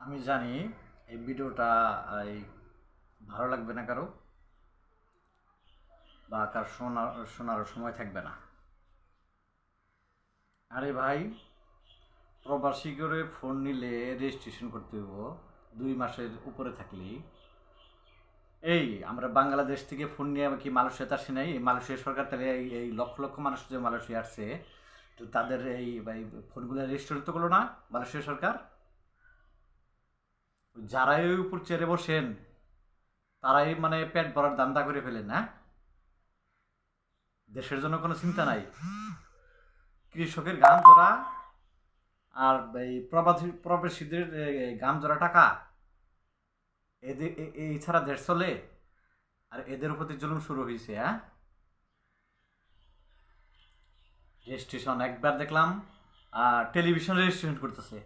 আমি জানি এই ভিডিওটা এই ভালো লাগবে না কারো, বা কার শোনার সময় থাকবে না। আরে ভাই, প্রবাসী করে ফোন নিলে রেজিস্ট্রেশন করতে হইব 2 মাসের উপরে থাকলেই। এই আমরা বাংলাদেশ থেকে ফোন নিয়ে কি মালয়েশিয়াতে আসি নাই? মালয়েশিয়া সরকার তাহলে এই লক্ষ লক্ষ মানুষ যে মালয়েশিয়া আসছে, তো তাদের এই ফোনগুলো রেজিস্ট্রেশন তো করলো না মালয়েশিয়া সরকার? যারাই ওই উপর চেয়ারে বসেন তারাই পেট ভরার দান্দা করে ফেলেন না। দেশের জন্য কোনো চিন্তা নাই। কৃষকের ঘাম জোড়া আর এই প্রবাসীদের ঘাম জোড়া টাকা, এদের এই ছাড়া দেশ চলে? আর এদের প্রতি জুলুম শুরু হয়েছে। হ্যাঁ, রেজিস্ট্রেশন একবার দেখলাম টেলিভিশন রেজিস্ট্রেশন করতেছে,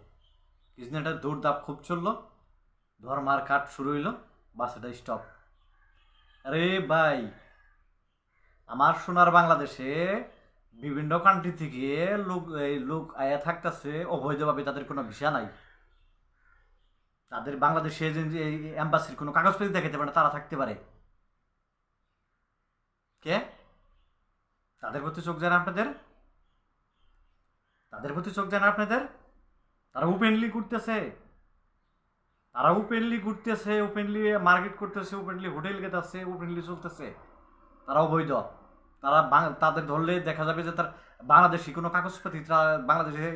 কিছুদিন একটা দৌড়দাপ খুব চললো, ধর্মার কাট শুরু হইলো, বাস এটা স্টপ। আরে ভাই, আমার সোনার বাংলাদেশে বিভিন্ন কান্ট্রি থেকে লোক আয়া থাকতেছে অবৈধভাবে, তাদের কোনো ভিসা নাই, তাদের বাংলাদেশে এই এম্বাসির কোনো কাগজপত্র দেখাতে পারে না, তারা থাকতে পারে। কে? তাদের প্রতি চোখ যায় না আপনাদের? তাদের প্রতি চোখ যায় না আপনাদের? তারা ওপেনলি ঘুরতেছে, ওপেনলি মার্কেট করতেছে, ওপেনলি হোটেল গেতেছে, ওপেনলি চলতেছে, তারা অবৈধ। তাদের ধরলে দেখা যাবে যে তার বাংলাদেশি কোনো কাগজপাতি, বাংলাদেশে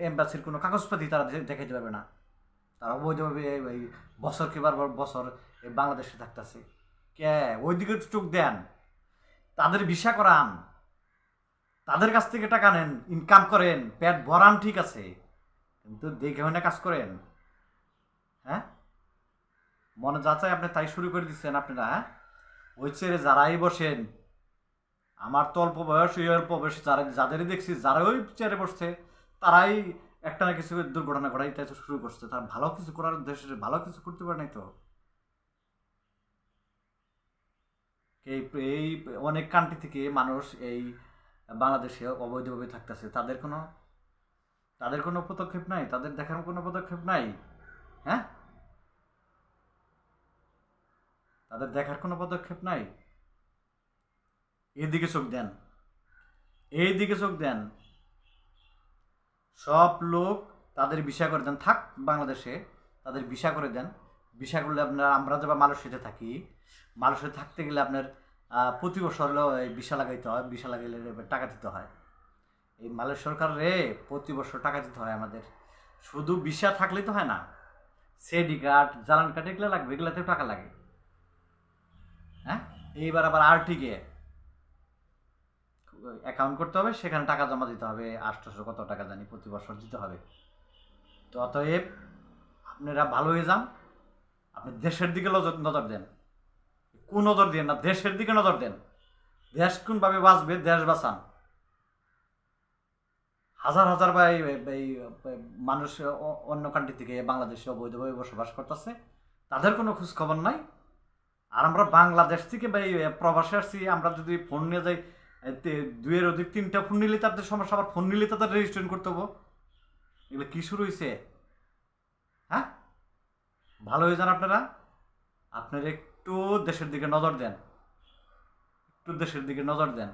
এম্বাসির কোনো কাগজপাতি তারা দেখাইতে পারবে না। তারা অবৈধভাবে এই বছর কিবার বছর বাংলাদেশে থাকতেছে। কে? ওইদিকে চোখ দেন, তাদের ভিসা করান, তাদের কাছ থেকে টাকা নেন, ইনকাম করেন, পেট ভরান, ঠিক আছে, কিন্তু দেখে হয় না কাজ করেন। হ্যাঁ, মনে যাচাই আপনি তাই শুরু করে দিচ্ছেন আপনারা। হ্যাঁ, ওই চেয়ারে যারাই বসেন, আমার তো অল্প বয়স, ওই অল্প বয়স যাদেরই দেখছি যারা ওই চেয়ারে বসছে, তারাই একটা না কিছু দুর্ঘটনা ঘটাইতে শুরু করছে। তারা ভালো কিছু করার উদ্দেশ্যে ভালো কিছু করতে পারে নাই তো। এই এই অনেক কান্ট্রি থেকে মানুষ এই বাংলাদেশে অবৈধভাবে থাকতেছে, তাদের কোনো পদক্ষেপ নাই, তাদের দেখার কোনো পদক্ষেপ নাই। হ্যাঁ, তাদের দেখার কোনো পদক্ষেপ নাই। এইদিকে চোখ দেন, এইদিকে চোখ দেন। সব লোক তাদের ভিসা করে দেন, থাক বাংলাদেশে, তাদের ভিসা করে দেন। ভিসা করলে আমরা যাবা মালয়েশিয়াতে থাকি, মালয়েশিয়াতে থাকতে গেলে আপনার প্রতি বছর হলেও এই ভিসা লাগাইতে হয়, ভিসা লাগাইলে টাকা দিতে হয়। এই মালয়েশিয়া সরকার প্রতি বছর টাকা দিতে হয় আমাদের। শুধু ভিসা থাকলেই তো হয় না, সিডি কার্ড, জ্বালান কার্ড এগুলো লাগবে, এগুলোতেও টাকা লাগে। হ্যাঁ, এইবার আবার আরটিকে অ্যাকাউন্ট করতে হবে, সেখানে টাকা জমা দিতে হবে, 800 কত টাকা জানি প্রতি বছর দিতে হবে। তো অতএব আপনারা ভালো হয়ে যান, আপনি দেশের দিকে নজর দেন। কোন নজর দেন না, দেশের দিকে নজর দেন। দেশ কোনভাবে বাঁচবে, দেশ বাঁচান। হাজার হাজার বা এই মানুষ অন্য কান্ট্রি থেকে বাংলাদেশে অবৈধভাবে বসবাস করতেছে, তাদের কোনো খোঁজ খবর নাই। আর আমরা বাংলাদেশ থেকে বা এই প্রবাসে আসছি, আমরা যদি ফোন নিয়ে যাই, 2-এর অধিক 3টা ফোন নিলে তাদের সমস্যা, আবার ফোন নিলে তাদের রেজিস্ট্রেশন করতে হবো। এগুলো কি শুরু হয়েছে? হ্যাঁ, ভালো হয়ে যান আপনারা, আপনারা একটু দেশের দিকে নজর দেন, একটু দেশের দিকে নজর দেন।